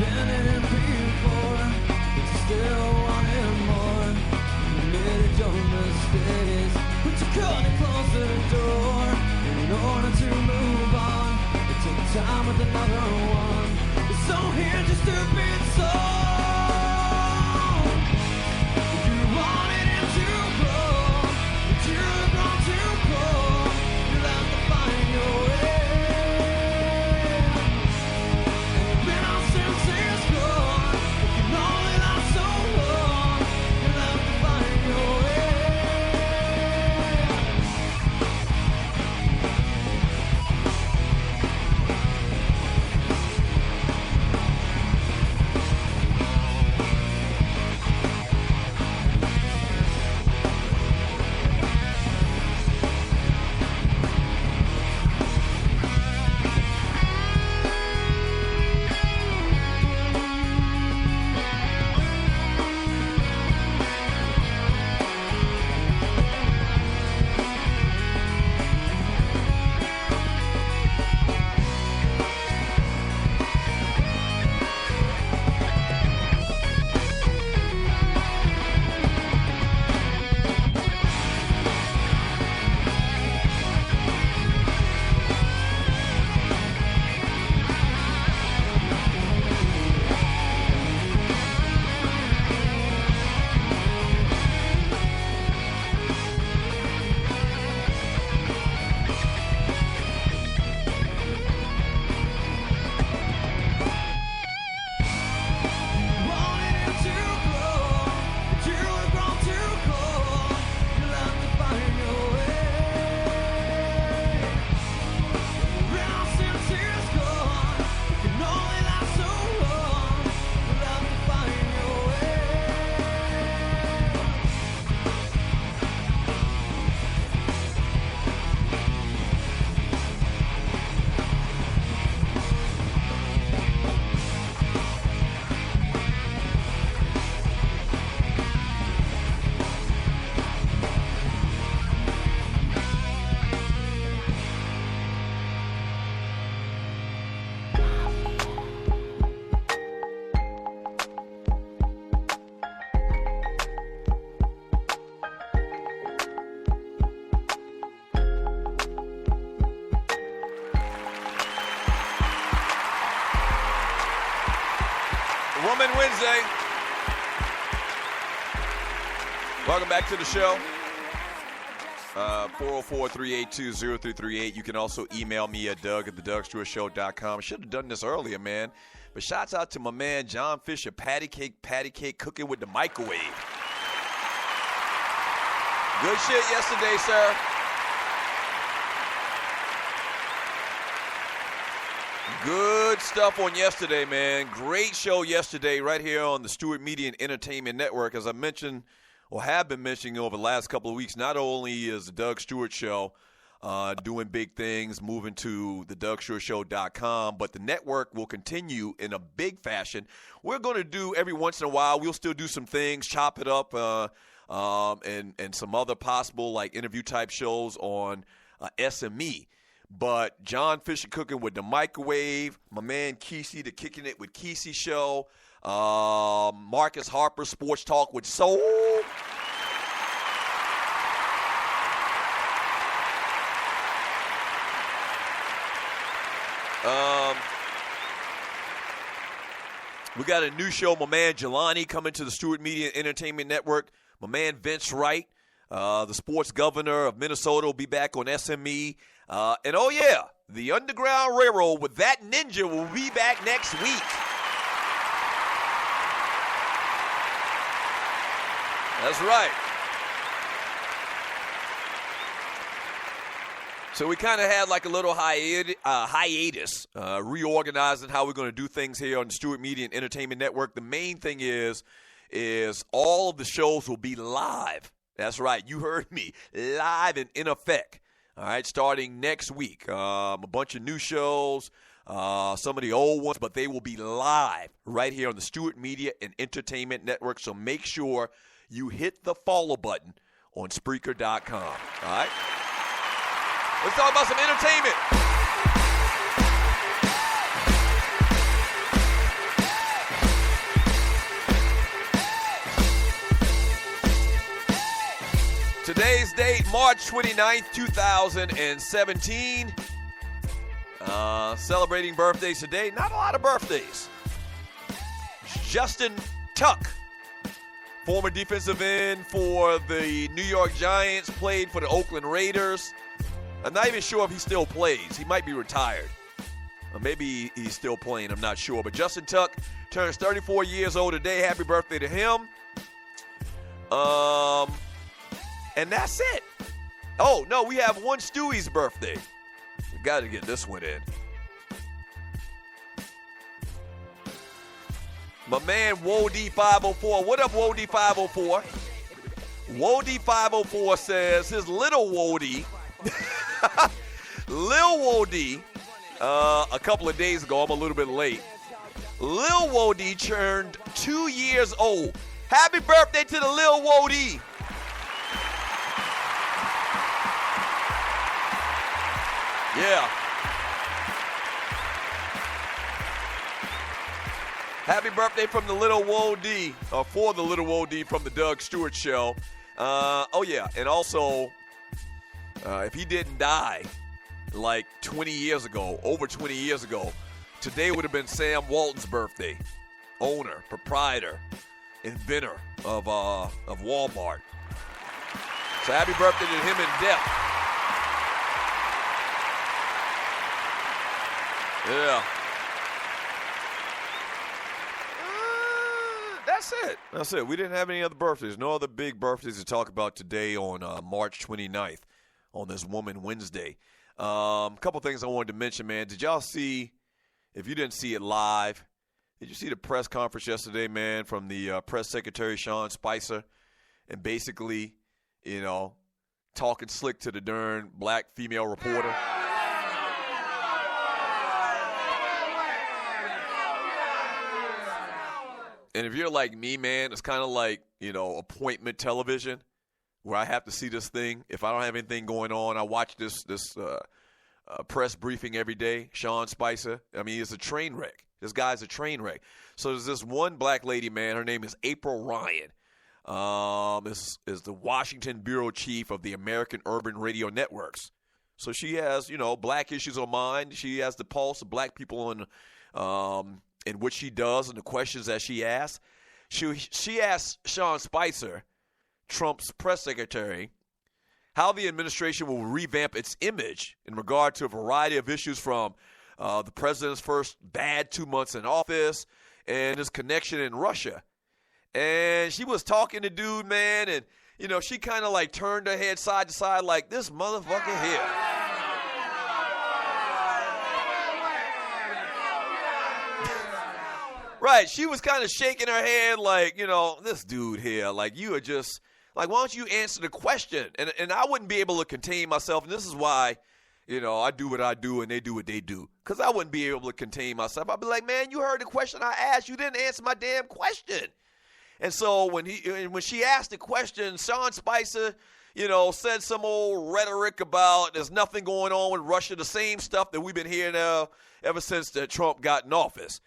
handed him before, but you still wanted more. You made your mistakes, but you couldn't close the door. In order to move on, it took time with another one. So here's your stupid song. You wanted him to grow, but you've grown too cold. You'll have to find your way. And your innocence is gone. You can only last so long. You'll have to find your way. Woman Wednesday. Welcome back to the show. 404-382-0338. You can also email me at Doug@thedugstewartshow.com. I should have done this earlier, man. But shouts out to my man John Fisher, patty cake cooking with the microwave. Good shit yesterday, sir. Good stuff on yesterday, man. Great show yesterday right here on the Stewart Media and Entertainment Network. As I mentioned, or have been mentioning over the last couple of weeks, not only is the Doug Stewart Show doing big things, moving to the DougStewartShow.com, but the network will continue in a big fashion. We're going to do every once in a while, we'll still do some things, chop it up, and some other possible like interview type shows on SME. But John Fisher cooking with the microwave, my man Kesey, the Kicking It with Kesey show, Marcus Harper Sports Talk with Soul. We got a new show, my man Jelani coming to the Stewart Media Entertainment Network. My man Vince Wright, the sports governor of Minnesota, will be back on SME. And oh yeah, the Underground Railroad with that ninja will be back next week. That's right. So we kind of had like a little hiatus, reorganizing how we're going to do things here on the Stewart Media and Entertainment Network. The main thing is all of the shows will be live. That's right. You heard me. Live and in effect. All right, starting next week. A bunch of new shows, some of the old ones, but they will be live right here on the Stewart Media and Entertainment Network. So make sure you hit the follow button on Spreaker.com. All right? Let's talk about some entertainment. Today's date, March 29th, 2017. Celebrating birthdays today. Not a lot of birthdays. Justin Tuck, former defensive end for the New York Giants, played for the Oakland Raiders. I'm not even sure if he still plays. He might be retired. Or maybe he's still playing. I'm not sure. But Justin Tuck turns 34 years old today. Happy birthday to him. And that's it. Oh, no, we have one Stewie's birthday. We got to get this one in. My man, Wody504. What up, Wody504? Wody504 says his little Wody, Lil Wody, a couple of days ago, I'm a little bit late. Lil Wody turned 2 years old. Happy birthday to the Lil Wody. Yeah. Happy birthday from the Little Wody, or for the Little Wody from the Doug Stewart Show. Oh, yeah, and also, if he didn't die like 20 years ago, over 20 years ago, today would have been Sam Walton's birthday. Owner, proprietor, inventor of Walmart. So happy birthday to him in death. Yeah. That's it. We didn't have any other birthdays. No other big birthdays to talk about today on March 29th on this Woman Wednesday. Couple things I wanted to mention, man. Did y'all see, if you didn't see it live, did you see the press conference yesterday, man, from the press secretary, Sean Spicer, and basically, talking slick to the darn black female reporter? And if you're like me, man, it's kind of like, appointment television where I have to see this thing. If I don't have anything going on, I watch this press briefing every day. Sean Spicer. I mean, he's a train wreck. This guy's a train wreck. So there's this one black lady, man. Her name is April Ryan. This is the Washington bureau chief of the American Urban Radio Networks. So she has, black issues on mind. She has the pulse of black people in what she does and the questions that she asks. She asked Sean Spicer, Trump's press secretary, how the administration will revamp its image in regard to a variety of issues from the president's first bad 2 months in office and his connection in Russia. And she was talking to dude, man, and, she kind of like turned her head side to side like this motherfucker here. Right, she was kind of shaking her head like, this dude here, like you are just, like, why don't you answer the question? And I wouldn't be able to contain myself, and this is why, I do what I do and they do what they do. Because I wouldn't be able to contain myself. I'd be like, man, you heard the question I asked. You didn't answer my damn question. And so when she asked the question, Sean Spicer, said some old rhetoric about there's nothing going on with Russia, the same stuff that we've been hearing now ever since that Trump got in office.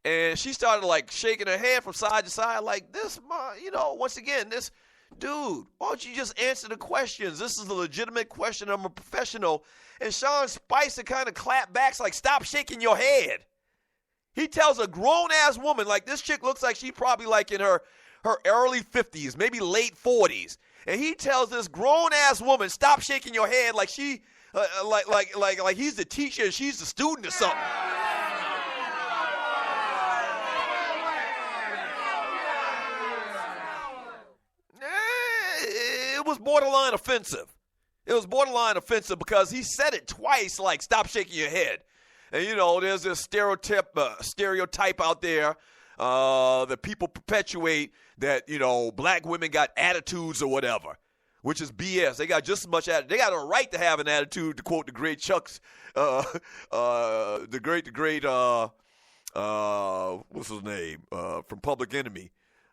And she started, like, shaking her head from side to side like this, once again, this dude, why don't you just answer the questions? This is a legitimate question. I'm a professional. And Sean Spicer kind of clapped back like, stop shaking your head. He tells a grown-ass woman, like, this chick looks like she probably like in her early 50s, maybe late 40s. And he tells this grown-ass woman, stop shaking your head like she, like he's the teacher and she's the student or something. It was borderline offensive. It was borderline offensive because he said it twice, like, stop shaking your head. And, there's this stereotype out there that people perpetuate that, black women got attitudes or whatever, which is BS. They got just as much attitude. They got a right to have an attitude, to quote the great Chuck's, the great, what's his name, from Public Enemy.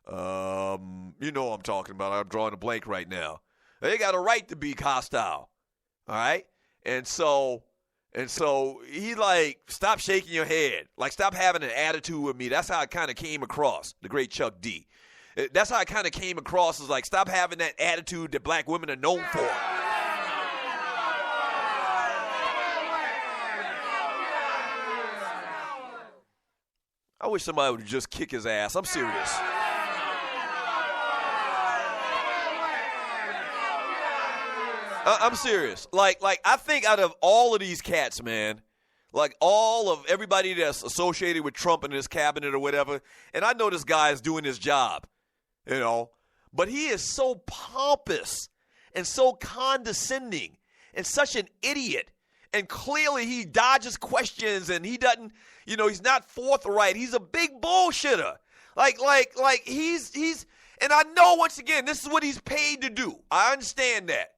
You know what I'm talking about. I'm drawing a blank right now. They got a right to be hostile. All right? And so he like, stop shaking your head. Like, stop having an attitude with me. That's how it kind of came across, the great Chuck D. That's how it kind of came across, as like, stop having that attitude that black women are known for. I wish somebody would just kick his ass. I'm serious. I'm serious. Like I think out of all of these cats, man, like all of everybody that's associated with Trump and his cabinet or whatever, and I know this guy is doing his job, you know, but he is so pompous and so condescending and such an idiot. And clearly he dodges questions and he doesn't, you know, he's not forthright. He's a big bullshitter. Like he's, and I know once again, this is what he's paid to do. I understand that.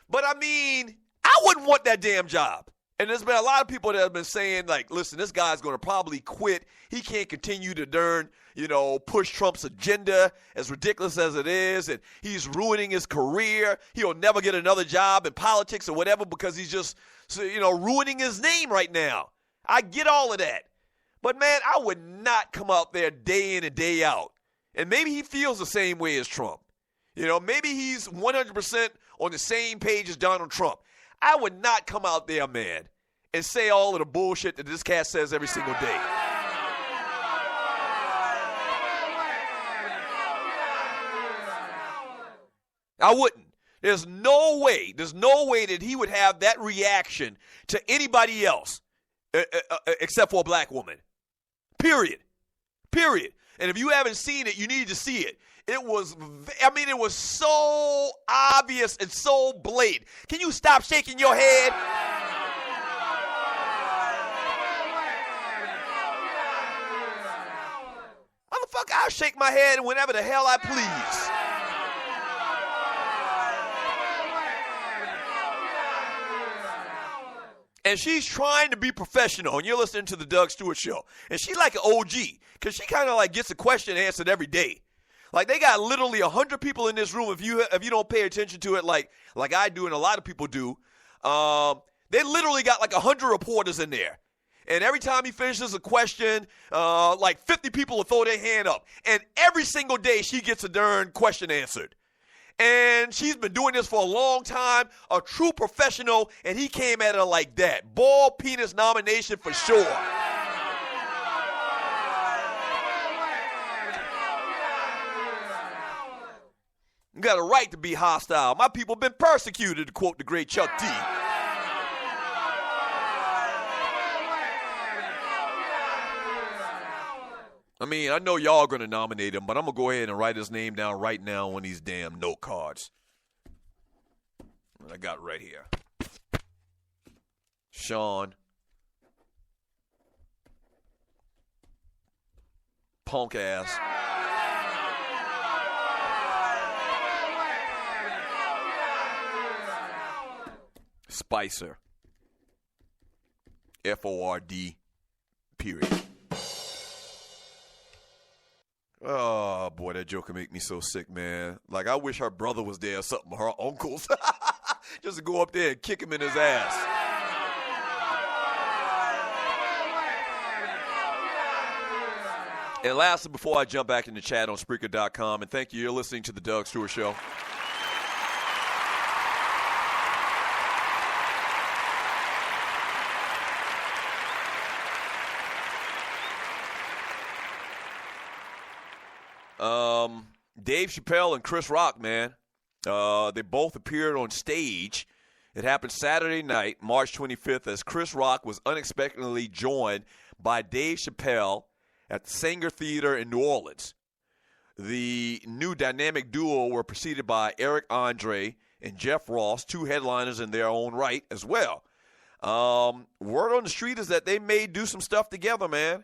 But I mean, I wouldn't want that damn job. And there's been a lot of people that have been saying, like, listen, this guy's going to probably quit. He can't continue to push Trump's agenda, as ridiculous as it is. And he's ruining his career. He'll never get another job in politics or whatever because he's just, ruining his name right now. I get all of that. But, man, I would not come out there day in and day out. And maybe he feels the same way as Trump. You know, maybe he's 100% on the same page as Donald Trump. I would not come out there, man, and say all of the bullshit that this cat says every single day. I wouldn't. There's no way that he would have that reaction to anybody else except for a black woman. Period. And if you haven't seen it, you need to see it. It was so obvious and so blatant. Can you stop shaking your head? Motherfucker, I'll shake my head whenever the hell I please. And she's trying to be professional, and you're listening to the Doug Stewart Show. And she's like an OG, because she kind of like gets a question answered every day. Like, they got literally 100 people in this room. If you don't pay attention to it like I do and a lot of people do, they literally got like 100 reporters in there. And every time he finishes a question, like 50 people will throw their hand up. And every single day she gets a darn question answered. And she's been doing this for a long time, a true professional, and he came at her like that. Ball penis nomination for sure. You got a right to be hostile. My people been persecuted, to quote the great Chuck D. I mean, I know y'all going to nominate him, but I'm going to go ahead and write his name down right now on these damn note cards. I got it right here. Sean. Punk ass. Spicer. F-O-R-D. Period. Oh, boy, that joke can make me so sick, man. Like, I wish her brother was there or something, or her uncles. Just to go up there and kick him in his ass. And lastly, before I jump back in the chat on Spreaker.com, and thank you, you're listening to the Doug Stewart Show. Dave Chappelle and Chris Rock, man, they both appeared on stage. It happened Saturday night, March 25th, as Chris Rock was unexpectedly joined by Dave Chappelle at the Saenger Theater in New Orleans. The new dynamic duo were preceded by Eric Andre and Jeff Ross, two headliners in their own right as well. Word on the street is that they may do some stuff together, man.